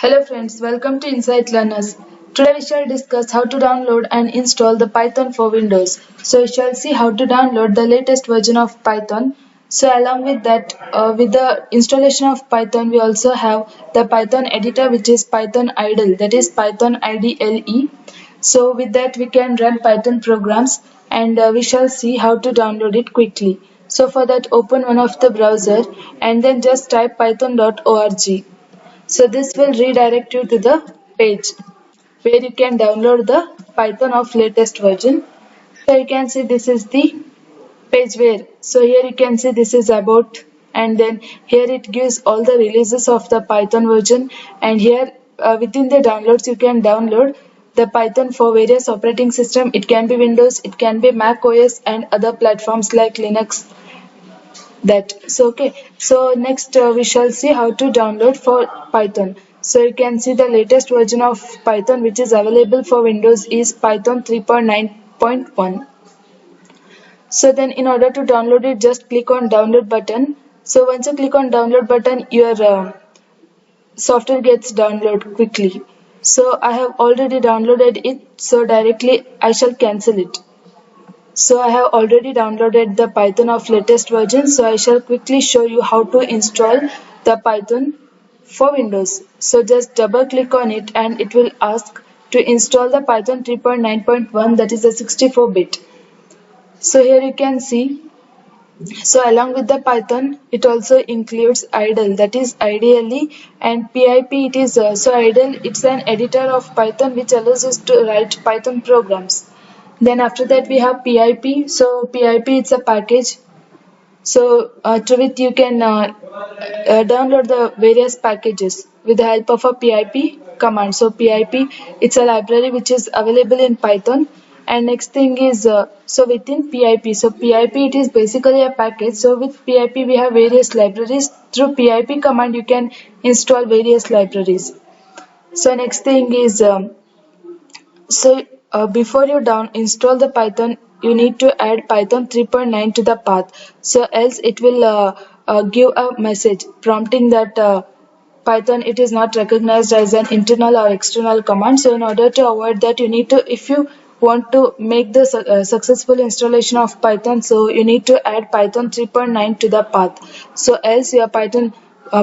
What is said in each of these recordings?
Hello friends, welcome to Insight Learners. Today we shall discuss how to download and install the Python for Windows. So we shall see how to download the latest version of Python. So along with that, with the installation of Python, we also have the Python editor, which is Python idle, that is Python IDLE. So with that we can run Python programs, and we shall see how to download it quickly. So for that, open one of the browser and then just type python.org. So this will redirect you to the page where you can download the Python of latest version. So you can see this is the page where, so here you can see this is about, and then here it gives all the releases of the Python version, and here within the downloads you can download the Python for various operating system. It can be Windows, it can be Mac OS and other platforms like Linux, that. So okay, so next we shall see how to download for Python. So you can see the latest version of Python which is available for Windows is Python 3.9.1. So then in order to download it, just click on download button. So once you click on download button, your software gets downloaded quickly. So I have already downloaded it, so directly I shall cancel it. So I have already downloaded the Python of latest version, so I shall quickly show you how to install the Python for Windows. So just double click on it and it will ask to install the Python 3.9.1, that is the 64-bit. So here you can see, so along with the Python, it also includes idle, that is IDLE, and PIP. It is so idle. It's an editor of Python which allows us to write Python programs. Then after that we have PIP. So PIP, it's a package. So through it you can download the various packages with the help of a PIP command. So PIP, it's a library which is available in Python. And next thing is, so within PIP, so PIP, it is basically a package. So with PIP we have various libraries. Through PIP command you can install various libraries. So next thing is, before you install the Python, you need to add Python 3.9 to the path. So else it will give a message prompting that Python, it is not recognized as an internal or external command. So in order to avoid that, you need to, if you want to make the successful installation of Python, so you need to add Python 3.9 to the path. So else your Python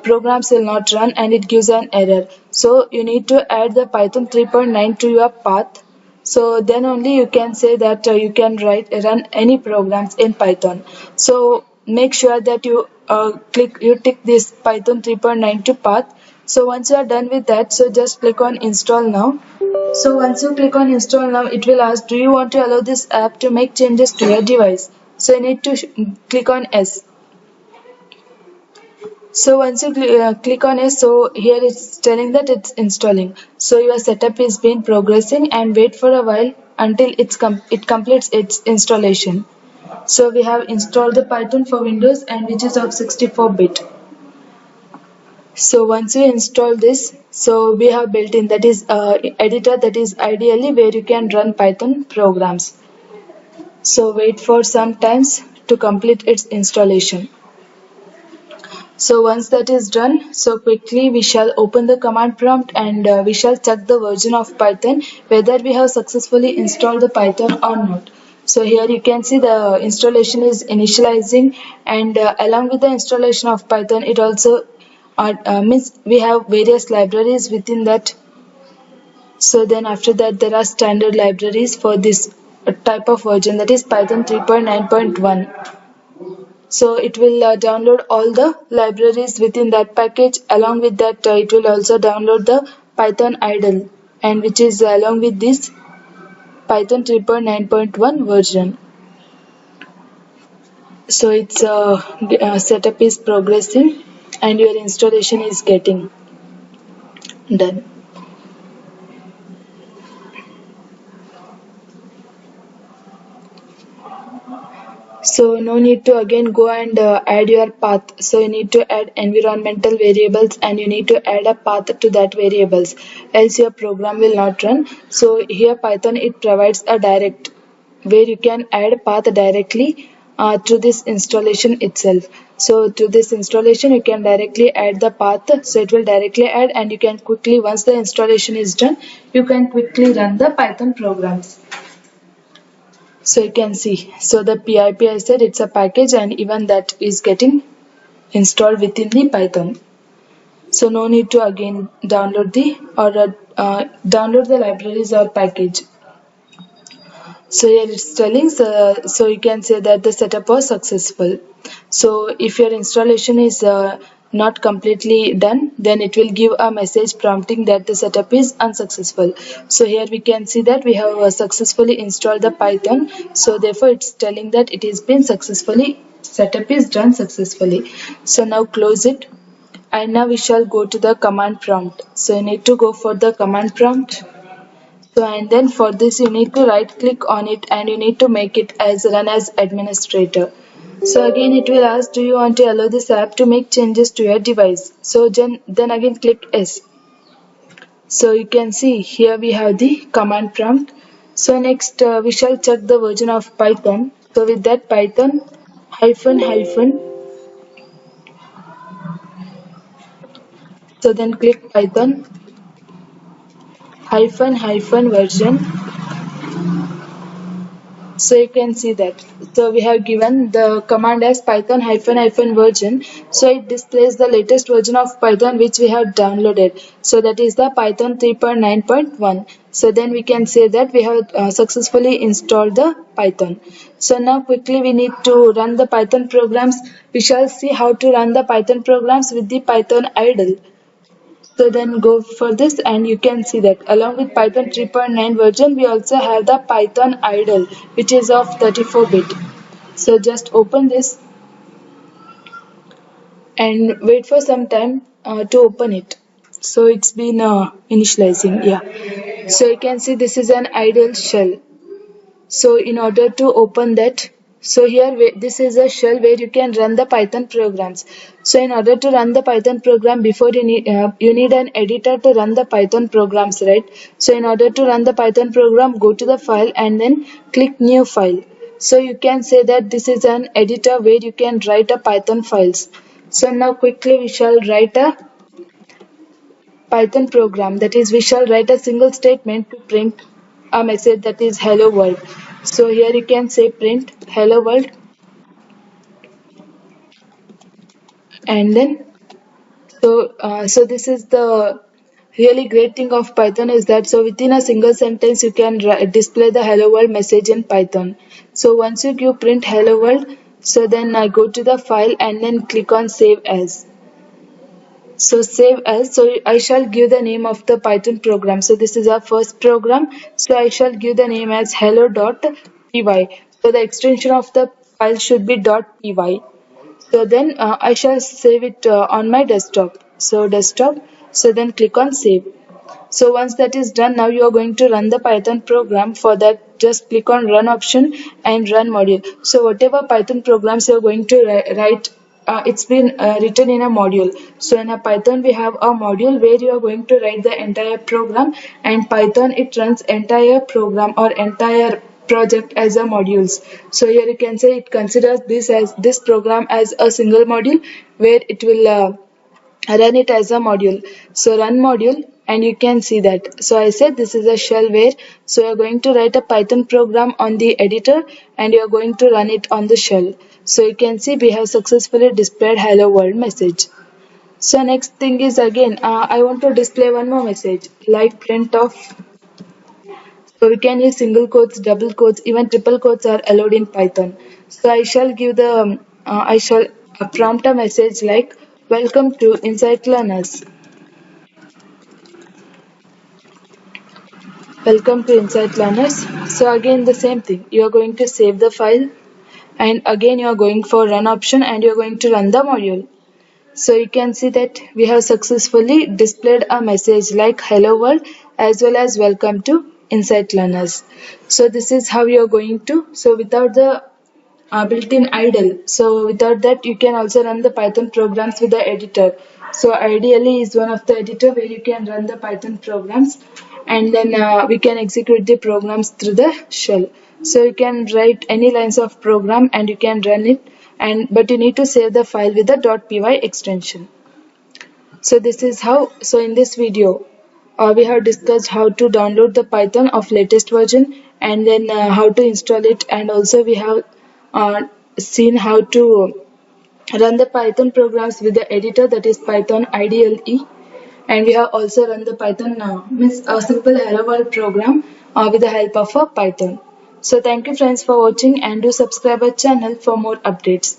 programs will not run and it gives an error. So you need to add the Python 3.9 to your path. So then only you can say that you can run any programs in Python. So make sure that you tick this Python 3.9 to path. So once you are done with that, so just click on install now. So once you click on install now, it will ask, do you want to allow this app to make changes to your device? So you need to click on yes. So once you click on it, so here it's telling that it's installing. So your setup is been progressing, and wait for a while until it completes its installation. So we have installed the Python for Windows, and which is of 64-bit. So once you install this, so we have built in, that is editor, that is IDLE, where you can run Python programs. So wait for some times to complete its installation. So once that is done, so quickly we shall open the command prompt, and we shall check the version of Python whether we have successfully installed the Python or not. So here you can see the installation is initializing, and along with the installation of Python, it also means we have various libraries within that. So then after that there are standard libraries for this type of version, that is Python 3.9.1. So it will download all the libraries within that package. Along with that, it will also download the Python idle, and which is along with this Python 3.9.1 version. So its setup is progressing and your installation is getting done. So no need to again go and add your path. So you need to add environmental variables, and you need to add a path to that variables, else your program will not run. So here Python, it provides a direct where you can add path directly through this installation itself. So to this installation you can directly add the path, so it will directly add, and you can quickly, once the installation is done, you can quickly run the Python programs. So you can see, so the pip I said it's a package, and even that is getting installed within the Python. So no need to again download the download the libraries or package. So here it's telling, so you can say that the setup was successful. So if your installation is not completely done, then it will give a message prompting that the setup is unsuccessful. So here we can see that we have successfully installed the Python. So therefore it's telling that it has been successfully, setup is done successfully. So now close it, and now we shall go to the command prompt. So you need to go for the command prompt. So and then for this you need to right click on it, and you need to make it as run as administrator. So again it will ask, do you want to allow this app to make changes to your device? So then again click yes. So you can see here we have the command prompt. So next we shall check the version of Python. So with that, Python hyphen hyphen, so then click Python hyphen hyphen version. So you can see that. So we have given the command as Python hyphen hyphen version. So it displays the latest version of Python which we have downloaded. So that is the Python 3.9.1. So then we can say that we have successfully installed the Python. So now quickly we need to run the Python programs. We shall see how to run the Python programs with the Python idle. So then go for this, and you can see that along with Python 3.9 version we also have the Python idle, which is of 34-bit. So just open this and wait for some time to open it. So it's been initializing, yeah. So you can see this is an idle shell. So in order to open that, so here this is a shell where you can run the Python programs. So in order to run the Python program, before you need an editor to run the Python programs, right? So in order to run the Python program, go to the file and then click new file. So you can say that this is an editor where you can write a Python files. So now quickly we shall write a Python program, that is we shall write a single statement to print a message that is hello world. So here you can say print hello world, and then so this is the really great thing of Python is that so within a single sentence you can display the hello world message in Python. So once you give print hello world, so then I go to the file and then click on save as. So save as, so I shall give the name of the Python program. So this is our first program. So I shall give the name as hello.py. So the extension of the file should be .py. So then I shall save it on my desktop. So desktop, so then click on save. So once that is done, now you are going to run the Python program. For that, just click on run option and run module. So whatever Python programs you are going to write, it's been written in a module. So in a Python we have a module where you are going to write the entire program, and Python it runs entire program or entire project as a modules. So here you can say it considers this program as a single module where it will run it as a module. So run module, and you can see that. So I said this is a shell where, so you're going to write a Python program on the editor and you're going to run it on the shell. So you can see we have successfully displayed hello world message. So next thing is again I want to display one more message like print of. So we can use single quotes, double quotes, even triple quotes are allowed in Python. So I shall give the I shall prompt a message like welcome to Insight Learners. Welcome to Insight Learners. So again the same thing. You are going to save the file, and again you are going for run option and you are going to run the module. So you can see that we have successfully displayed a message like hello world as well as welcome to Insight Learners. So this is how you are going to, so without the built-in idle, so without that you can also run the Python programs with the editor. So ideally is one of the editor where you can run the Python programs, and then we can execute the programs through the shell. So you can write any lines of program and you can run it, and but you need to save the file with the .py extension. So this is how. So in this video, we have discussed how to download the Python of latest version, and then how to install it, and also we have seen how to run the Python programs with the editor, that is Python IDLE, and we have also run the Python means a simple hello world program with the help of a Python. So thank you friends for watching, and do subscribe our channel for more updates.